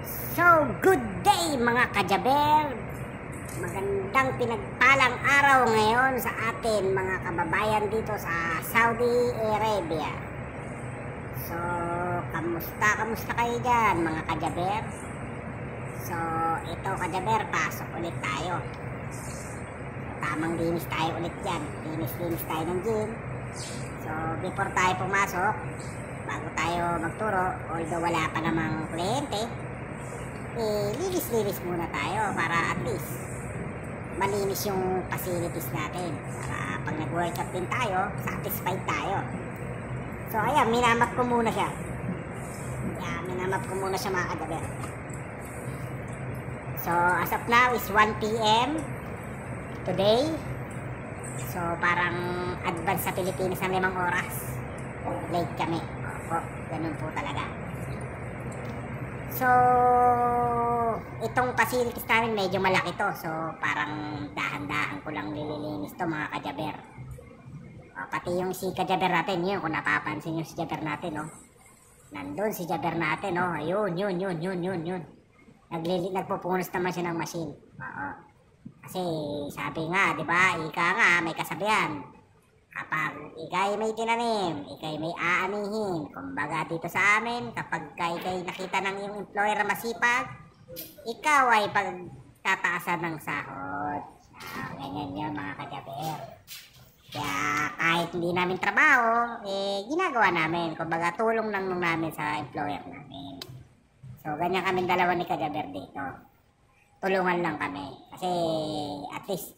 So, good day mga kajaber! Magandang pinagpalang araw ngayon sa atin mga kababayan dito sa Saudi Arabia. So, kamusta kayo dyan mga kajaber? So, ito kajaber, pasok ulit tayo. Tamang linis tayo ulit dyan. Linis tayo ng gym. So, before tayo pumasok, bago tayo magturo, although wala pa namang kliyente, linis muna tayo para at least malinis yung facilities natin, para pag nag-workout din tayo, satisfied tayo. So ayan, minamap ko muna siya. Mga kagabi. So as of now is 1 PM today. So parang advance sa Pilipinas ng 5 oras. Late kami. Opo, ganun po talaga. So, itong facilities namin medyo malaki to. So, parang dahan-dahan ko lang nililinis to mga kajaber. Pati yung si kajaber natin, yun, kung napapansin yung si jaber natin, no? Nandun si jaber natin, no? Ayun, yun. Nagpupunos naman siya ng machine. Kasi, sabi nga, di ba, ika nga, may kasabihan. Kapag ikay may tinanim, ikay may aanihin. Kumbaga dito sa amin, kapag ikay nakita ng iyong employer na masipag, ikaw ay pagtataasan ng sahod. Ganyan yun mga kajaber. Kaya kahit hindi namin trabaho, ginagawa namin. Kumbaga tulong lang nung namin sa employer namin. So ganyan kami dalawa ni kajaber dito. Tulungan lang kami. Kasi at least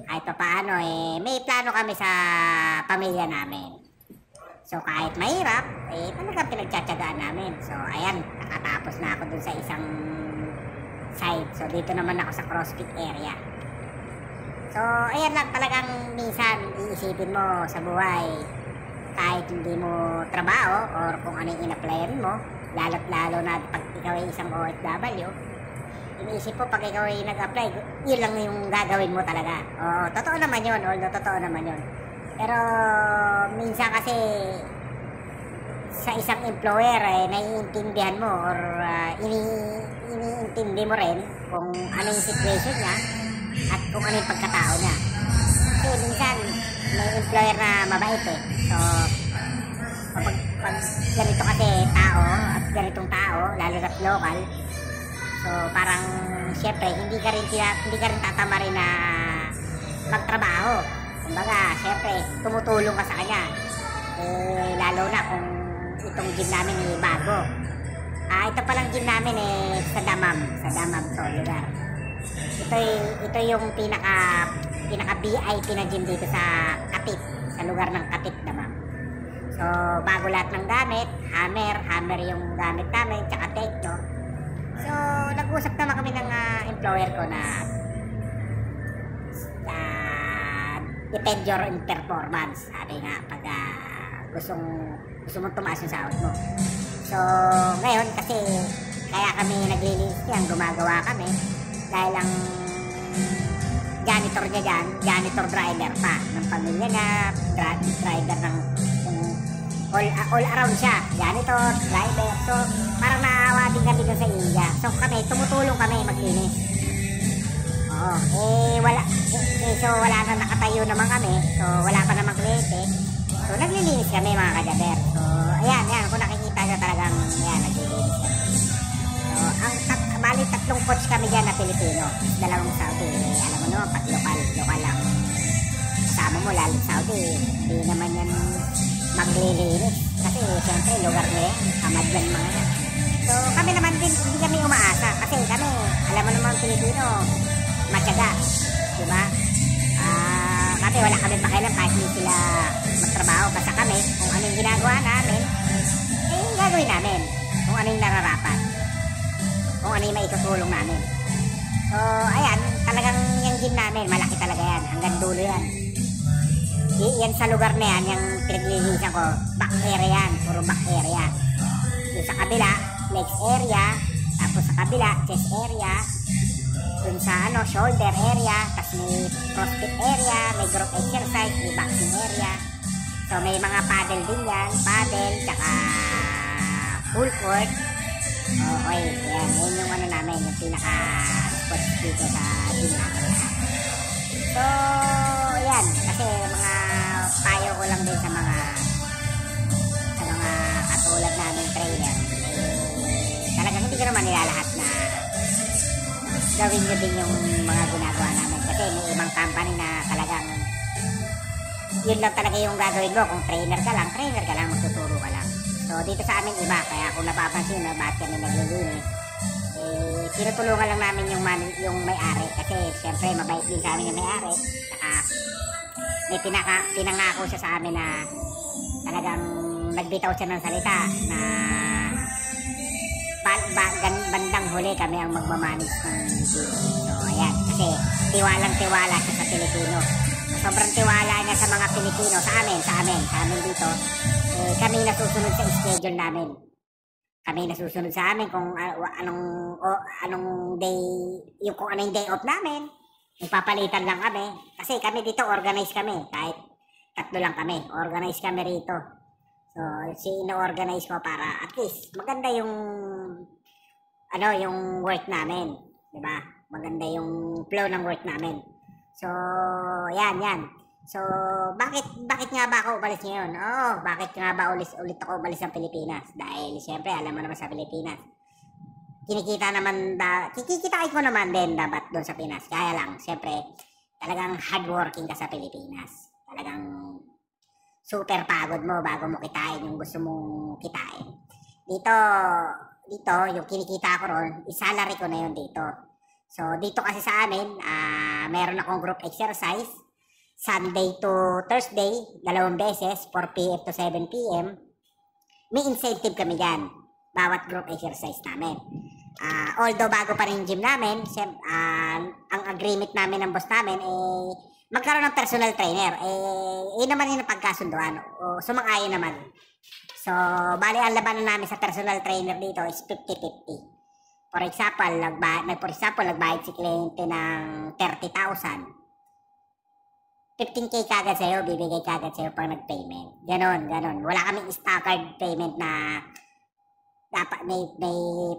kahit pa paano may plano kami sa pamilya namin. So kahit mahirap, talagang pinagtsatsagaan namin. So ayan, nakatapos na ako dun sa isang side. So dito naman ako sa CrossFit area. So ayan lang, talagang minsan iisipin mo sa buhay, kahit hindi mo trabaho or kung ano yung in-applyan mo, lalo't lalo na pag ikaw ay isang OFW, iniisip po pag ikaw ay nag-apply, yun lang yung gagawin mo talaga. Oo, totoo naman yun, although totoo naman yun. Pero minsan kasi sa isang employer naiintindihan mo or iniintindi mo rin kung ano yung situation niya at kung ano yung pagkatao niya. Kasi minsan may employer na mabait So pag ganito kasi tao at ganitong tao, lalo na local, so parang syempre hindi ka rin tatama rin na magtrabaho. Kumbaga syempre tumutulong ka sa kanya. Lalo na kung itong gym namin bago. Ito palang gym namin sa Damam to lugar. Ito yung pinaka VIP na gym dito sa Katip, sa lugar ng Katip, Damam. So bago lahat ng gamit, hammer yung gamit namin, tsaka techno. So, nag-usap naman kami ng employer ko na depend your in performance. Sabi nga, pag gusto mong tumaas yung sahod mo. So, ngayon kasi kaya kami naglilinis yan, gumagawa kami dahil ang janitor niya dyan, janitor driver pa ng pamilya na driver ng all around siya, janitor, driver. So parang naawa din kami dun sa India. So kami, tumutulong kami maglinis. So wala na, nakatayo naman kami. So wala pa namang kliyente. So naglilinis kami mga kajaber. So ayan, kung nakikita nyo talagang naglilinis kami. So bali 3 coach kami dyan na Pilipino, 2 Saudi. Alam mo naman, pag lokal lang kasama mo, lalo Saudi, hindi naman yan maglilinis. Kasi siyempre lugar nila yan, tamad yan mga yan. So kami naman din, hindi kami umaasa. Kasi kami, alam mo naman Pilipino, matyaga, diba? Kasi wala kami pakialam kahit hindi sila magtrabaho. Basta kami, kung ano yung ginagawa namin, yung gagawin namin. Kung ano yung nararapat, kung ano yung maitutulong namin. So ayan, talagang yung gym namin, malaki talaga yan, hanggang dulo yan. Yan sa lugar na yan, yung pinaglilinisan ko, back area yan, puro back area. Yung sa kabila, legs area, tapos sa kabila, chest area, dun sa shoulder area, tapos may CrossFit area, may group exercise, may boxing area. So may mga paddle din yan, paddle, tsaka full court. Okay, yan yung namin, yung pinaka-sports dito sa gym namin. So, yan. Kasi mga payo ko lang din sa mga katulad namin trainer. Talagang hindi ko naman nilalahat na gawin nyo din yung mga ginagawa namin. Kasi may ibang company na talagang yun lang talaga yung gagawin mo. Kung trainer ka lang, magtuturo ka lang. So, dito sa amin iba. Kaya kung napapansin na bakit kami naglilinis, tinutulungan lang namin yung may-ari. Kasi, syempre, mabait din sa amin yung may-ari. Saka, may pinangako siya sa amin na talagang nagbitaw siya ng salita na bandang huli kami ang magmamanage ng gym. So, ayan. Kasi, tiwalang-tiwala siya sa Pilipino. Sobrang tiwala niya sa mga Pilipino, sa amin dito. Kami nasusunod sa schedule namin. Kami nasusunod sa amin kung anong day, kung ano yung day off namin. Nagpapalitan lang kami. Kasi kami dito, organize kami. Kahit 3 lang kami, organize kami rito. So, sino-organize ko para at least maganda yung yung work namin. Diba? Maganda yung flow ng work namin. So, yan. So, bakit nga ba ako umalis ngayon? Bakit nga ba ulit ako umalis ng Pilipinas? Dahil, siyempre, alam mo naman sa Pilipinas, kikitain ko naman din dapat doon sa Pinas. Kaya lang, siyempre, talagang hardworking ka sa Pilipinas. Talagang super pagod mo bago mo kitain yung gusto mong kitain. Dito, yung kinikita ko ron, isalary ko na yun dito. So, dito kasi sa amin, meron akong group exercise. Sunday to Thursday, 2 beses, 4 p.m. to 7 p.m. May incentive kami dyan, bawat group exercise namin. Although bago pa rin yung gym namin, ang agreement namin ng boss namin, magkaroon ng personal trainer. Yun naman yung pagkasunduan. Sumang-ayon naman. So, bali ang labanan namin sa personal trainer dito is 50-50. For example, nagbayad si kliyente ng 30,000. 15K kagad sa'yo, bibigay kagad sa'yo pag nag-payment. Ganon. Wala kaming staggered payment na dapat may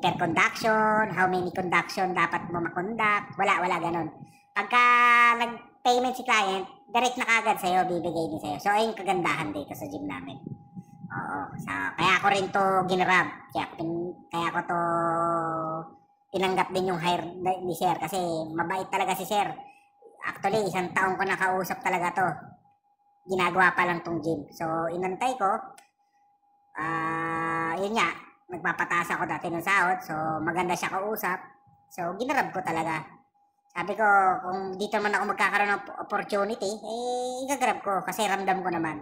per conduction, how many conduction dapat mo makonduct. Wala ganon. Pagka nag-payment si client, direct na kagad sa'yo, bibigay din sa'yo. So, ayun kagandahan dito sa gym namin. Oo. So, kaya ako rin to ginrab. Kaya ko to tinanggap din yung hire ni Sir. Kasi mabait talaga si Sir. Actually, 1 taon ko nakausap talaga to. Ginagawa pa lang tong gym. So, inantay ko. Yun nga. Nagpapataas ako dati ng sahod. So, maganda siya kausap. So, ginrab ko talaga. Sabi ko, kung dito man ako magkakaroon ng opportunity, igagrab ko. Kasi ramdam ko naman.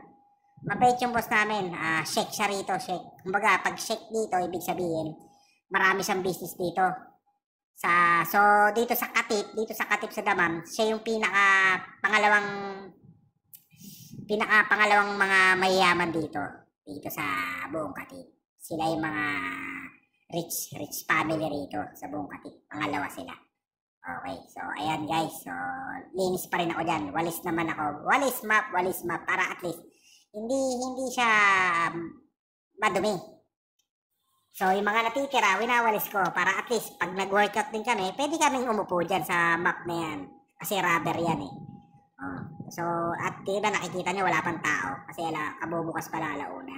Mabait yung boss namin. Shake siya rito, shake. Kumbaga, pag shake dito, ibig sabihin, marami siyang business dito. So, dito sa Katip sa Daman, siya yung pinaka-pangalawang mga mayayaman dito sa buong Katip. Sila yung mga rich family rito sa buong Katip. Pangalawa sila. Okay, so ayan guys. So, linis pa rin ako dyan. Walis naman ako. Walis map para at least hindi siya madumi. So, yung mga natitira, winawalis ko para at least pag nag-workout din kami, pwede kaming umupo dyan sa map na yan. Kasi rubber yan eh. So, at diba nakikita nyo wala pang tao. Kasi kabubukas pala alauna.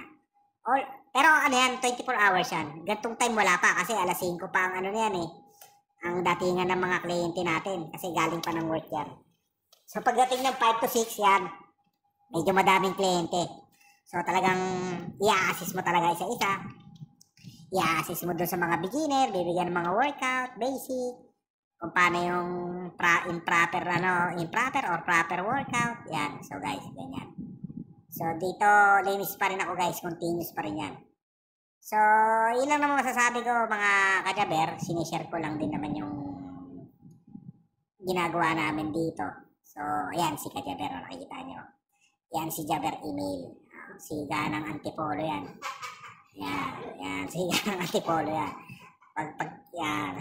Pero ano yan, 24 hours yan. Gantong time wala pa kasi 5 pa ang ano yan eh. Ang datingan ng mga kliyente natin. Kasi galing pa ng work yan. So, pagdating ng 5 to 6 yan, medyo madaming kliyente. So, talagang i-assist mo talaga isa-isa. I-assist mo doon sa mga beginner, bibigyan ng mga workout, basic, kung paano yung improper or proper workout. Yan. So, guys, ganyan. So, dito, linis pa rin ako, guys. Continuous pa rin yan. So, yun lang naman masasabi ko, mga kajaber. Sinishare ko lang din naman yung ginagawa namin dito. So, ayan, si kajaber, nakikita nyo. Yan si Jaber Email. Siga ng Antipolo yan. Yan. Siga ng Antipolo yan. Yan.